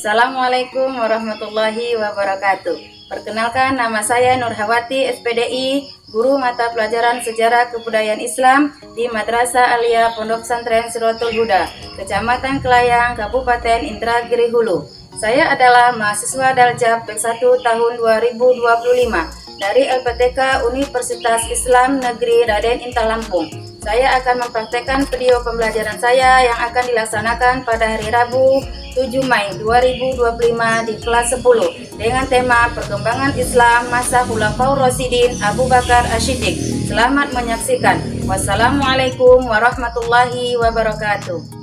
Assalamualaikum warahmatullahi wabarakatuh. Perkenalkan, nama saya Nurhawati, SPDI, guru mata pelajaran Sejarah Kebudayaan Islam di Madrasah Aliyah Pondok Pesantren Siratul Huda, Kecamatan Kelayang, Kabupaten Indragiri Hulu. Saya adalah mahasiswa Daljab P1 tahun 2025 dari LPTK Universitas Islam Negeri Raden Intan Lampung. Saya akan mempraktekkan video pembelajaran saya yang akan dilaksanakan pada hari Rabu 7 Mei 2025 di kelas 10 dengan tema Perkembangan Islam Masa Khulafaur Rasyidin Abu Bakar As-Siddiq. Selamat menyaksikan. Wassalamualaikum warahmatullahi wabarakatuh.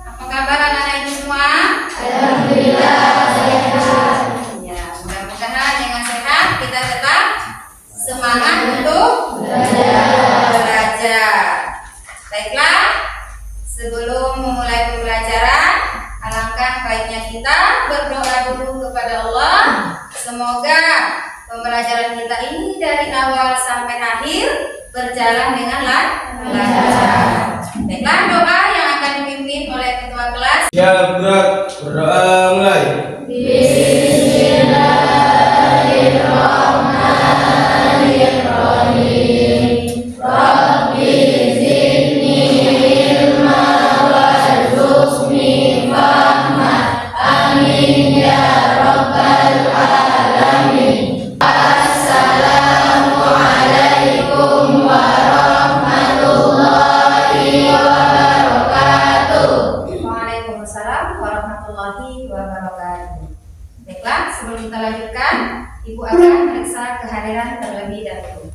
Apa kabar anak-anak ini semua? Alhamdulillah sehat. Ya, mudah-mudahan dengan sehat kita tetap semangat untuk belajar. Baiklah, sebelum memulai pembelajaran, alangkah baiknya kita berdoa dulu kepada Allah. Semoga pembelajaran kita ini dari awal sampai akhir berjalan dengan lancar. Baiklah, doa yang akan dipimpin oleh ketua kelas. Ya, berat berdoa mulai. Bismillahirrahmanirrahim. Rabbi zidni ilma warzuqni fahma. Amin ya rabbal alamin. Assalamualaikum warahmatullahi wabarakatuh. Waalaikumsalam warahmatullahi wabarakatuh. Baiklah, sebelum kita lanjutkan, Ibu akan periksa kehadiran terlebih dahulu.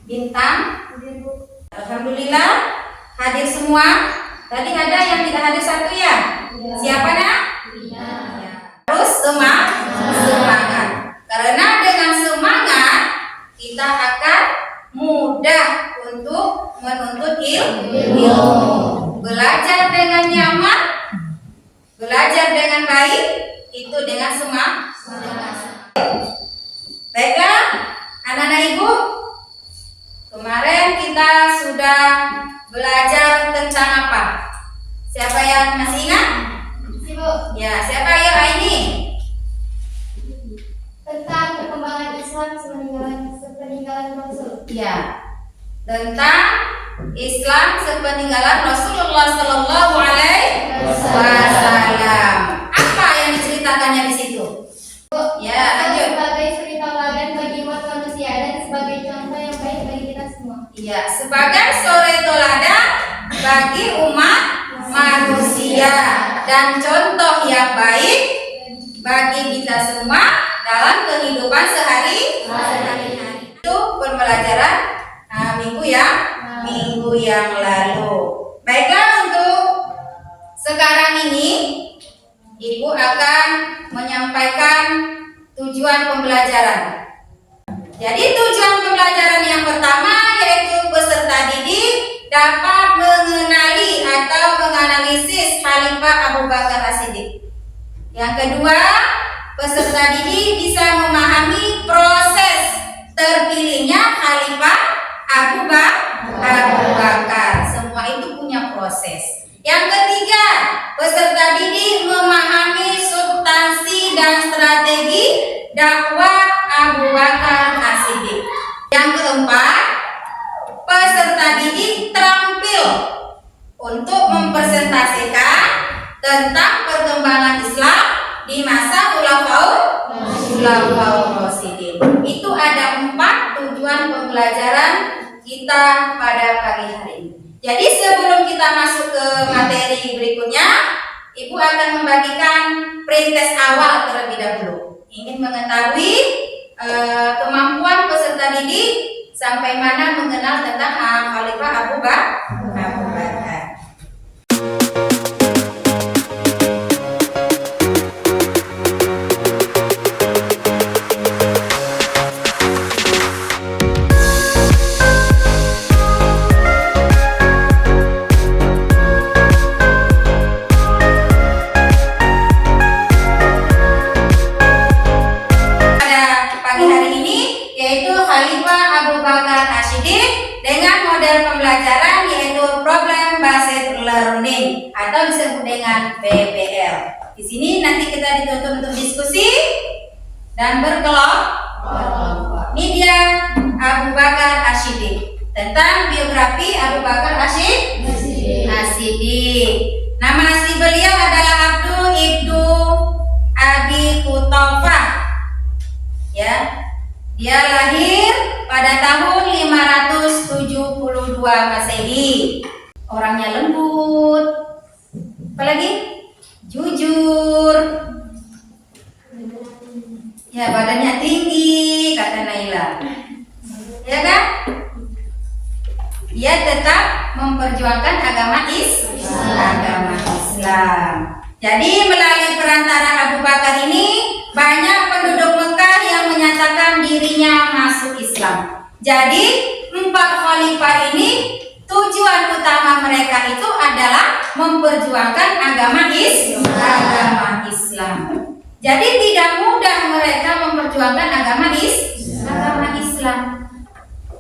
Bintang, alhamdulillah hadir semua. Tadi ada yang tidak hadir satu ya? Siapa nak? Ya. Terus semangat. Karena dengan semangat kita akan mudah untuk menuntut ilmu. Belajar dengan nyaman, belajar dengan baik, itu dengan semangat. Baiklah, anak-anak ibu, kemarin kita sudah belajar tentang apa? Siapa yang masih ingat? Ya, siapa yang ini? Tentang perkembangan Islam sepeninggalan Rasul. Ya, tentang Islam sepeninggalan Rasulullah Sallallahu Alaihi Wasallam. Apa yang diceritakannya di situ? Ya, lanjut. Sebagai suri tauladan bagi umat manusia dan sebagai contoh yang baik bagi kita semua. Ya, sebagai suri tauladan bagi umat manusia dan contoh yang baik bagi kita semua dalam kehidupan sehari-hari. Itu pembelajaran minggu yang lalu. Baiklah, untuk sekarang ini Ibu akan menyampaikan tujuan pembelajaran. Jadi tujuan pembelajaran yang pertama yaitu peserta didik dapat mengenali atau menganalisis Khalifah Abu Bakar As-Siddiq. Yang kedua, peserta didik bisa memahami proses terpilihnya Khalifah Abu Bakar. Semua itu punya proses. Yang ketiga, peserta didik memahami substansi dan strategi dakwah Abu Bakar As-Siddiq. Yang keempat, peserta didik terampil untuk mempresentasikan tentang perkembangan Islam di masa Khulafaur Rasyidin. Itu ada 4 tujuan pembelajaran kita pada pagi hari ini. Jadi sebelum kita masuk ke materi berikutnya, Ibu akan membagikan pretest awal terlebih dahulu. Ingin mengetahui kemampuan peserta didik sampai mana mengenal tentang Khalifah Abu Bakar. model pembelajaran yaitu Problem Based Learning atau disebut dengan PBL. Di sini nanti kita dituntut untuk diskusi dan berkelompok. Ini dia Abu Bakar Ashidik, tentang biografi Abu Bakar Ashidik. Nama asli beliau adalah Abdul Ibnu Abi Kutofah. Ya, dia lahir pada tahun 572 Masehi. Orangnya lembut, apalagi jujur. Ya, badannya tinggi, kata Naila. Ya kan? Dia tetap memperjuangkan agama Islam. Jadi melalui perantara Abu Bakar ini banyak penduduk Mekah yang menyatakan dirinya masuk Islam. Jadi 4 khalifah ini tujuan utama mereka itu adalah memperjuangkan agama Islam. Jadi tidak mudah mereka memperjuangkan agama Islam.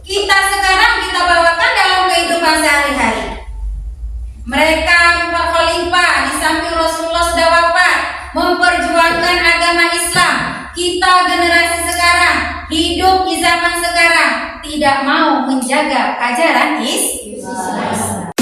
Kita sekarang kita bawakan dalam kehidupan sehari-hari. Mereka 4 khalifah di samping Rasulullah sudah wafat memperjuangkan agama Islam. Kita generasi sekarang hidup di zaman sekarang tidak mau menjaga ajaran Islam.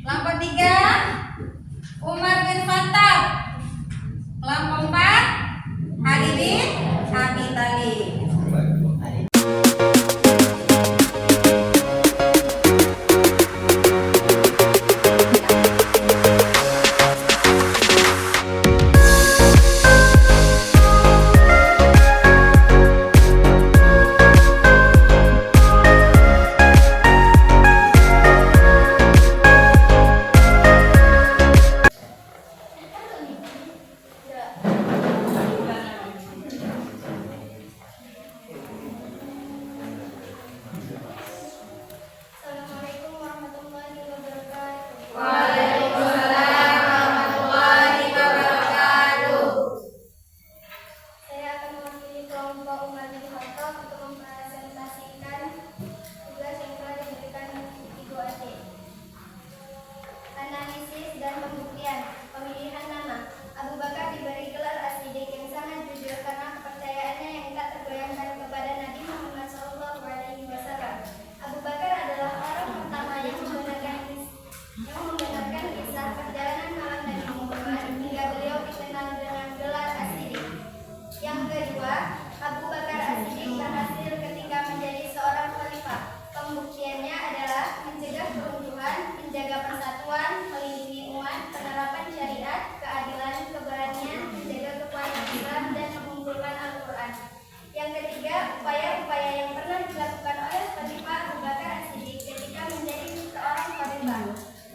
Kelompok 3 Umar bin Khattab. Kelompok 4 Ali bin Abi Thalib.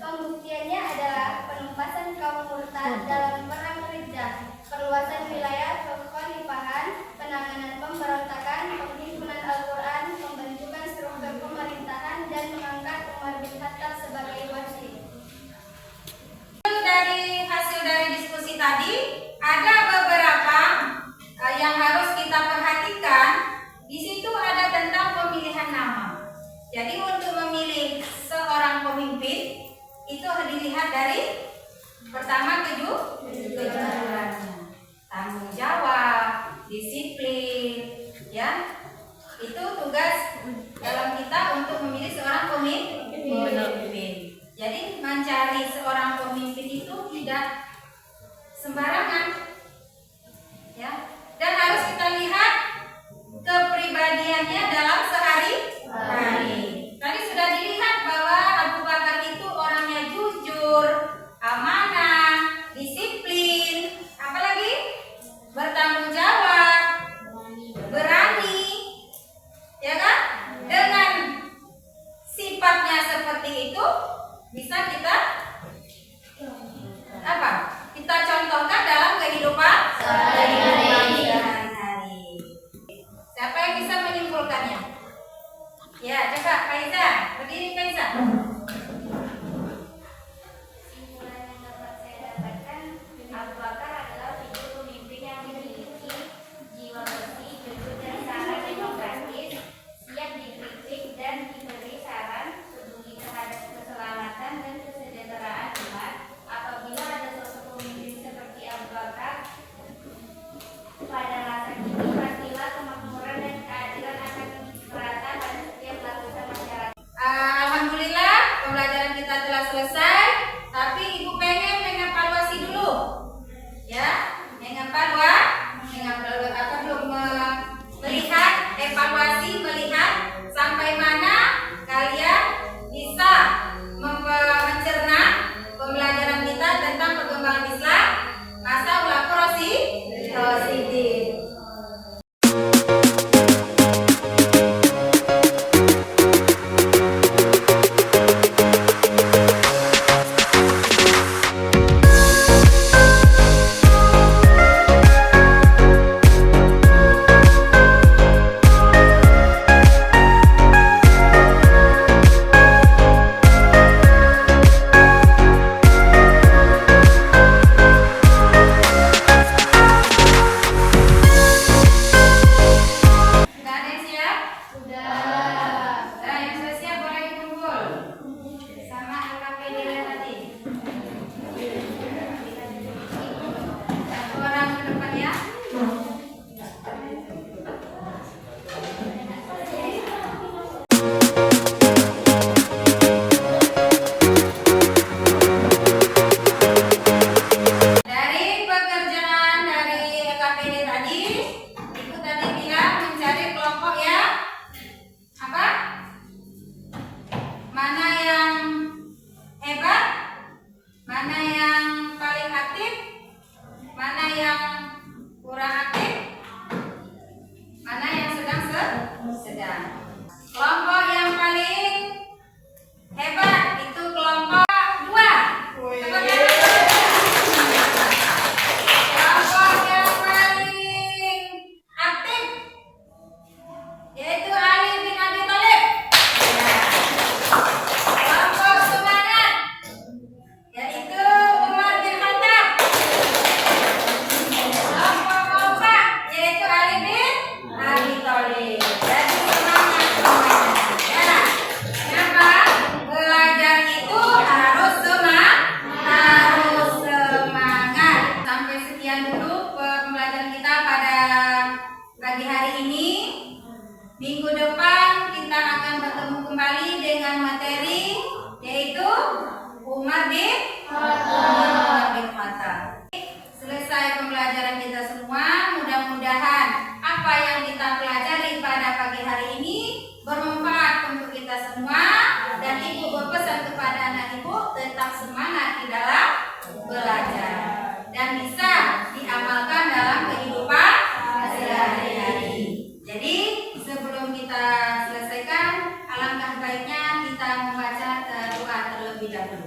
Pembuktiannya adalah penumpasan kaum murtad dalam perang Riddah, perluasan wilayah kekhalifahan, penanganan pemberontakan, penghimpunan Al-Quran, pembentukan struktur pemerintahan, dan mengangkat Umar bin Khattab sebagai wali. Dari diskusi tadi, ada beberapa yang harus kita perhatikan. Di situ ada tentang pemilihan nama. Jadi untuk memilih seorang pemimpin itu dilihat dari pertama kejujurannya, tanggung jawab, disiplin, ya. Itu tugas dalam kita untuk memilih seorang pemimpin. Jadi mencari seorang pemimpin itu tidak sembarangan, ya. Dan harus kita lihat kepribadiannya dalam sehari-hari. itu bisa kita apa? Kita contohkan dalam kehidupan sehari-hari. Siapa yang bisa menyimpulkannya? Ya, coba Faiza, berdiri Faiza. Kesimpulan yang dapat saya dapatkan, Abu Bakar adalah figur pemimpin yang memiliki jiwa bersih, jujur dan syarat demokratis, siap dikritik dan diberi saran, peduli terhadap keselamatan dan kesejahteraan umat. Apabila ada sosok pemimpin seperti Abu Bakar pada masa kini, pastilah kemakmuran dan keadilan akan merata pada setiap lapisan masyarakat. Alhamdulillah pembelajaran kita telah selesai, tapi Ibu pengen mengevaluasi dulu. Ya, mengevaluasi apa belum melihat evaluasi melihat sampai mana kalian bisa mencerna pembelajaran kita tentang perkembangan Islam masa ulama Rasidin. Sudah ada yang siap? Sudah. Nah, yang sudah siap boleh dikumpul sama LKPD tadi. Satu orang ke depan ya. Dari pekerjaan dari LKPD tadi, itu tadi bilang mencari kelompok yang apa? Mana yang hebat, mana yang paling aktif, mana yang kurang aktif, mana yang sedang. Kelompok yang paling hebat itu kelompok 2. Coba lihat. Kelompok yang paling aktif yaitu Ali bin Abi Thalib. Kelompok semangat yaitu Umar bin Khattab. Kelompok kompak yaitu Ali bin Abi Thalib. Jadi semangat semuanya. Ya. Kenapa? Belajar itu harus semangat. Sampai sekian dulu pembelajaran kita pada pagi hari ini. Minggu depan kita akan bertemu kembali dengan materi yaitu Umar bin Khattab. Selesai pembelajaran kita semua, mudah-mudahan apa yang kita pelajari pada pagi hari ini bermanfaat untuk kita semua dan Ibu berpesan kepada anak Ibu tetap semangat di dalam belajar dan bisa diamalkan dalam kehidupan sehari-hari. Jadi sebelum kita selesaikan, alangkah baiknya kita membaca doa terlebih dahulu.